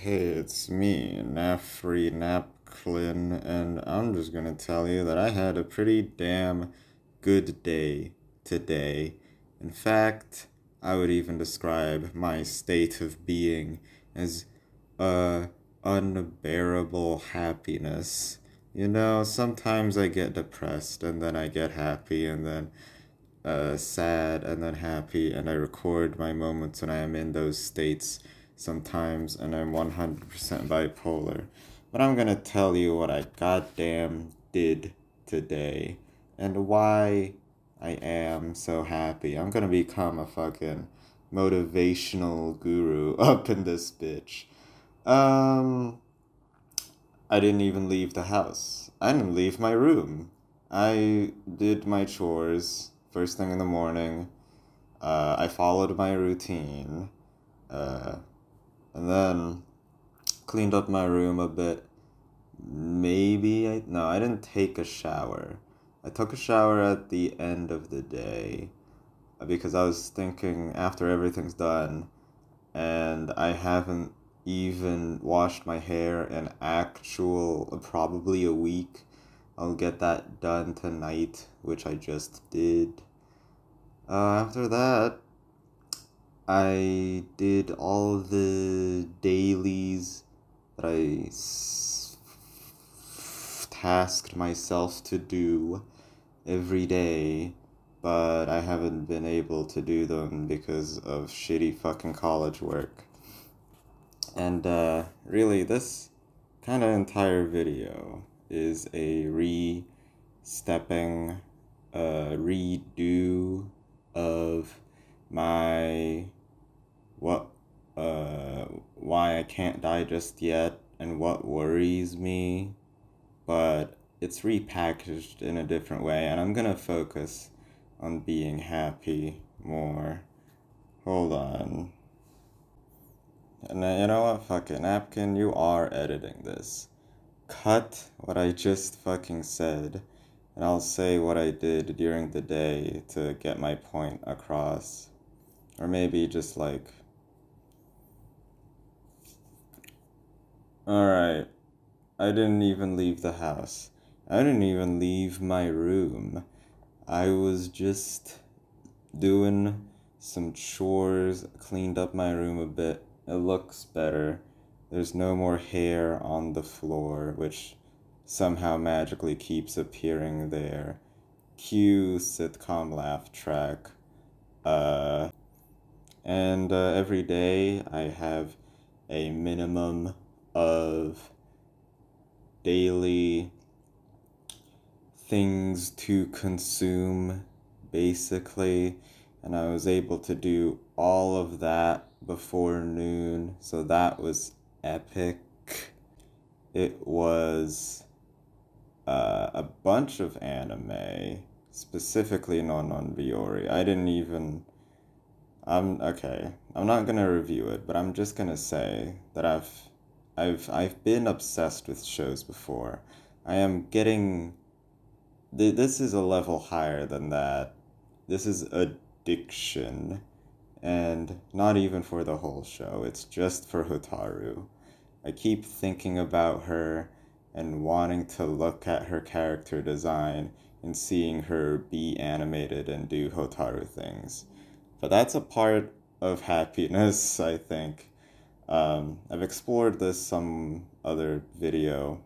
Hey, it's me, Nafri Napklin, and I'm just gonna tell you that I had a pretty damn good day today. In fact, I would even describe my state of being as unbearable happiness. You know, sometimes I get depressed and then I get happy and then sad and then happy, and I record my moments when I am in those states sometimes, and I'm 100% bipolar. But I'm gonna tell you what I goddamn did today and why I am so happy. I'm gonna become a fucking motivational guru up in this bitch. Um, I didn't even leave the house. I didn't leave my room. I did my chores first thing in the morning. I followed my routine. Uh, and then cleaned up my room a bit. No, I didn't take a shower. I took a shower at the end of the day because I was thinking after everything's done and I haven't even washed my hair in probably a week. I'll get that done tonight, which I just did. After that, I did all the dailies that tasked myself to do every day, but I haven't been able to do them because of shitty fucking college work. And really, this kind of entire video is a redo of my what why I can't die just yet and what worries me, but it's repackaged in a different way, and I'm gonna focus on being happy more. Hold on. And you know what? Fuck it, Napkin, you are editing this. Cut what I just fucking said, and I'll say what I did during the day to get my point across. Or maybe just like, alright, I didn't even leave the house. I didn't even leave my room. I was just doing some chores, cleaned up my room a bit. It looks better. There's no more hair on the floor, which somehow magically keeps appearing there. Cue sitcom laugh track. And every day I have a minimum of daily things to consume, basically, and I was able to do all of that before noon, so that was epic. It was a bunch of anime, specifically non Biori. I'm not gonna review it, but I'm just gonna say that I've been obsessed with shows before. I am getting this is a level higher than that. This is addiction, and not even for the whole show. It's just for Hotaru. I keep thinking about her and wanting to look at her character design and seeing her be animated and do Hotaru things. But that's a part of happiness, I think. I've explored this some other video,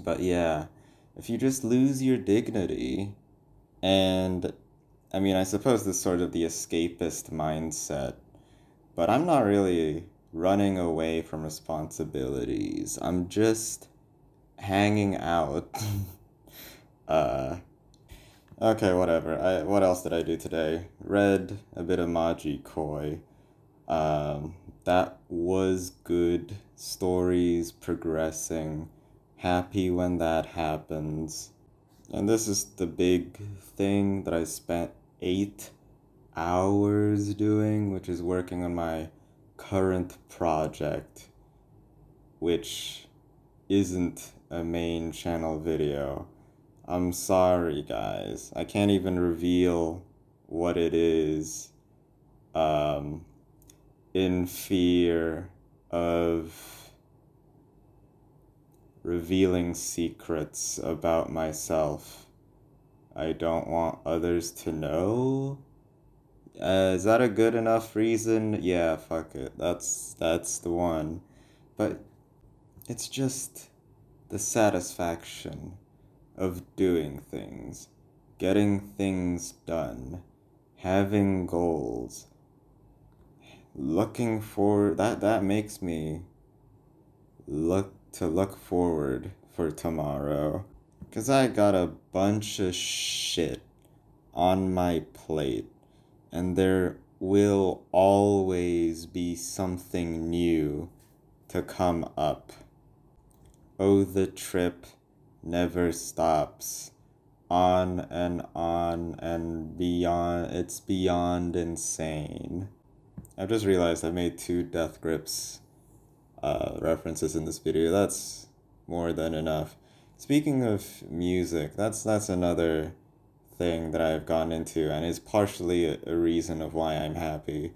but yeah, if you just lose your dignity, and I mean, I suppose this is sort of the escapist mindset, but I'm not really running away from responsibilities. I'm just hanging out. uh, okay, whatever. What else did I do today? Read a bit of Maji Koi. That was good. Stories progressing. Happy when that happens. And this is the big thing that I spent 8 hours doing, which is working on my current project, which isn't a main channel video. I'm sorry, guys. I can't even reveal what it is, in fear of revealing secrets about myself I don't want others to know. Is that a good enough reason? Yeah, fuck it. That's the one. But it's just the satisfaction of doing things, getting things done, having goals, looking for that makes me look forward for tomorrow. 'Cause I got a bunch of shit on my plate, and there will always be something new to come up. Oh, the trip never stops. On and beyond. It's beyond insane. I've just realized I made 2 Death Grips references in this video. That's more than enough. Speaking of music, that's another thing that I've gone into, and is partially a reason of why I'm happy.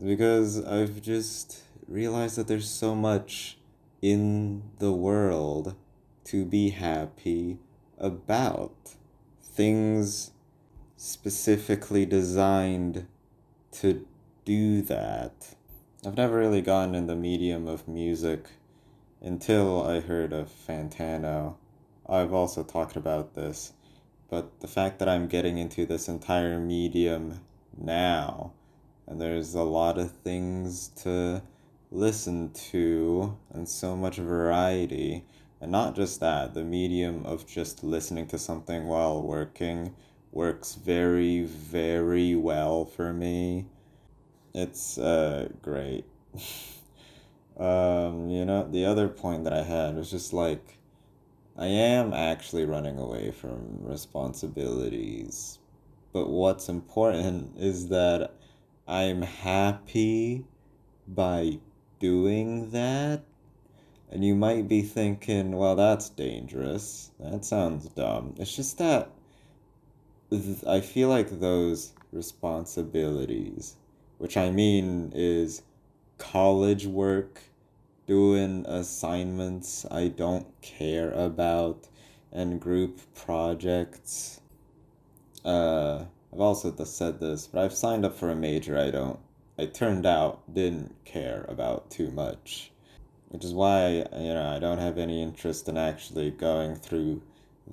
Because I've just realized that there's so much in the world to be happy about. Things specifically designed to do that. I've never really gotten in the medium of music until I heard of Fantano. I've also talked about this, but the fact that I'm getting into this entire medium now, and there's a lot of things to listen to, and so much variety, and not just that, the medium of just listening to something while working works very, very well for me. It's great. The other point that I had was just like, I am actually running away from responsibilities. But what's important is that I'm happy by doing that. And you might be thinking, well, that's dangerous. That sounds dumb. It's just that I feel like those responsibilities, which I mean is college work, doing assignments I don't care about, and group projects. I've also said this, but I've signed up for a major I turned out didn't care about too much. Which is why, I don't have any interest in actually going through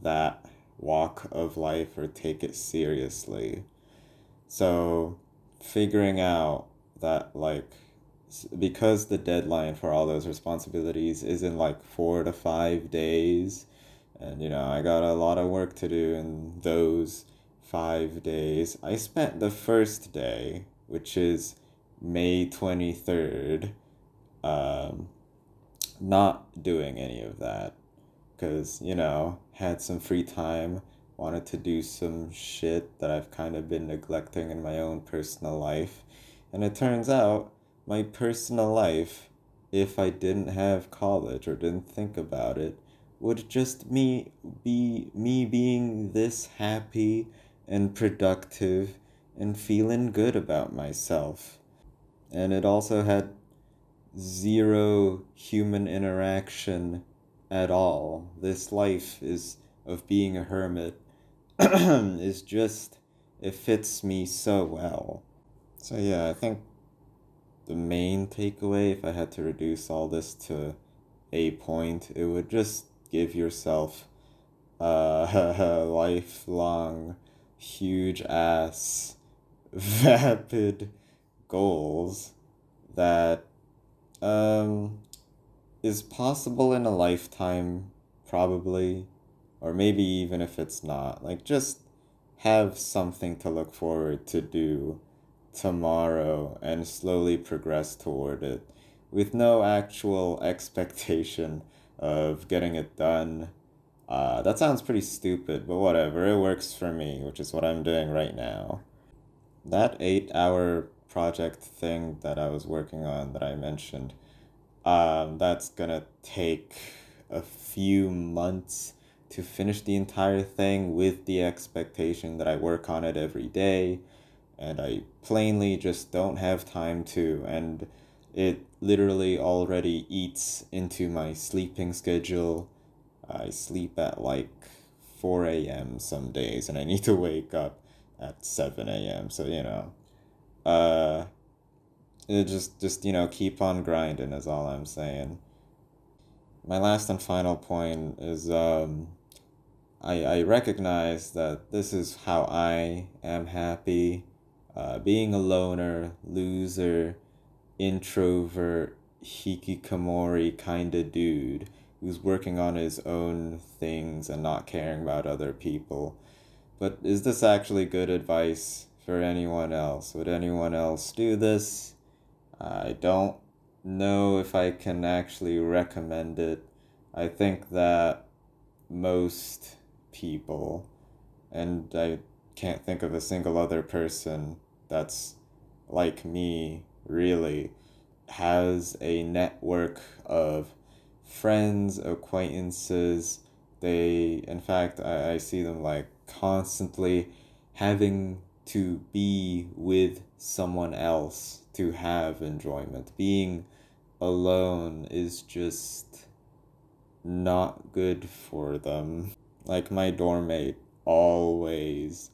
that walk of life or take it seriously. So, figuring out that, because the deadline for all those responsibilities is in 4 to 5 days, and I got a lot of work to do in those 5 days. I spent the first day, which is May 23rd, not doing any of that, because had some free time, wanted to do some shit that I've kind of been neglecting in my own personal life. And it turns out my personal life, if I didn't have college or didn't think about it, would just be me being this happy and productive and feeling good about myself. And it also had 0 human interaction at all. This life of being a hermit is just, it fits me so well. So yeah, I think the main takeaway, if I had to reduce all this to a point, it would just give yourself lifelong, huge ass, vapid goals that is possible in a lifetime, probably, or maybe even if it's not. Just have something to look forward to do tomorrow and slowly progress toward it with no actual expectation of getting it done. That sounds pretty stupid, but whatever, it works for me, which is what I'm doing right now. That 8-hour project thing that I was working on that I mentioned, that's gonna take a few months to finish the entire thing, with the expectation that I work on it every day, and I plainly just don't have time to, and It literally already eats into my sleeping schedule. I sleep at like 4 a.m. some days, and I need to wake up at 7 a.m. So, uh, keep on grinding is all I'm saying. My last and final point is, I recognize that this is how I am happy. Being a loner, loser, introvert, hikikomori kind of dude who's working on his own things and not caring about other people. But is this actually good advice for anyone else? Would anyone else do this? I don't know if I can actually recommend it. I think that most people, and I can't think of a single other person that's like me, really, has a network of friends, acquaintances. In fact, I see them like constantly having to be with someone else to have enjoyment. Being alone is just not good for them. Like, my dorm mate always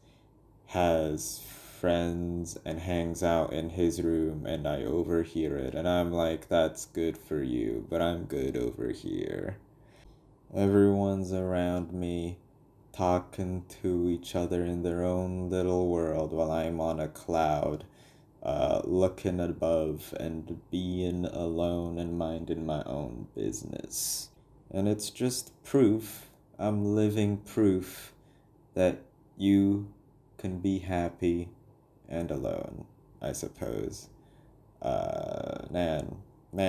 has friends and hangs out in his room, and I overhear it, and I'm like, that's good for you, but I'm good over here. Everyone's around me talking to each other in their own little world while I'm on a cloud, looking above and being alone and minding my own business. And it's just proof, I'm living proof, that you can be happy and alone, I suppose. Man,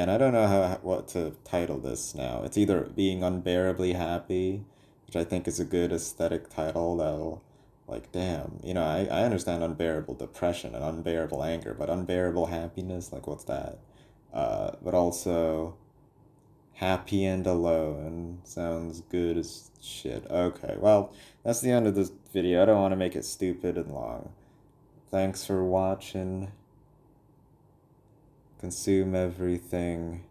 I don't know what to title this now. It's either being unbearably happy, which I think is a good aesthetic title that'll, like, damn, I understand unbearable depression and unbearable anger, but unbearable happiness, like, what's that? But also, happy and alone sounds good as shit. Okay, well, that's the end of this video. I don't want to make it stupid and long. Thanks for watching. Consume everything.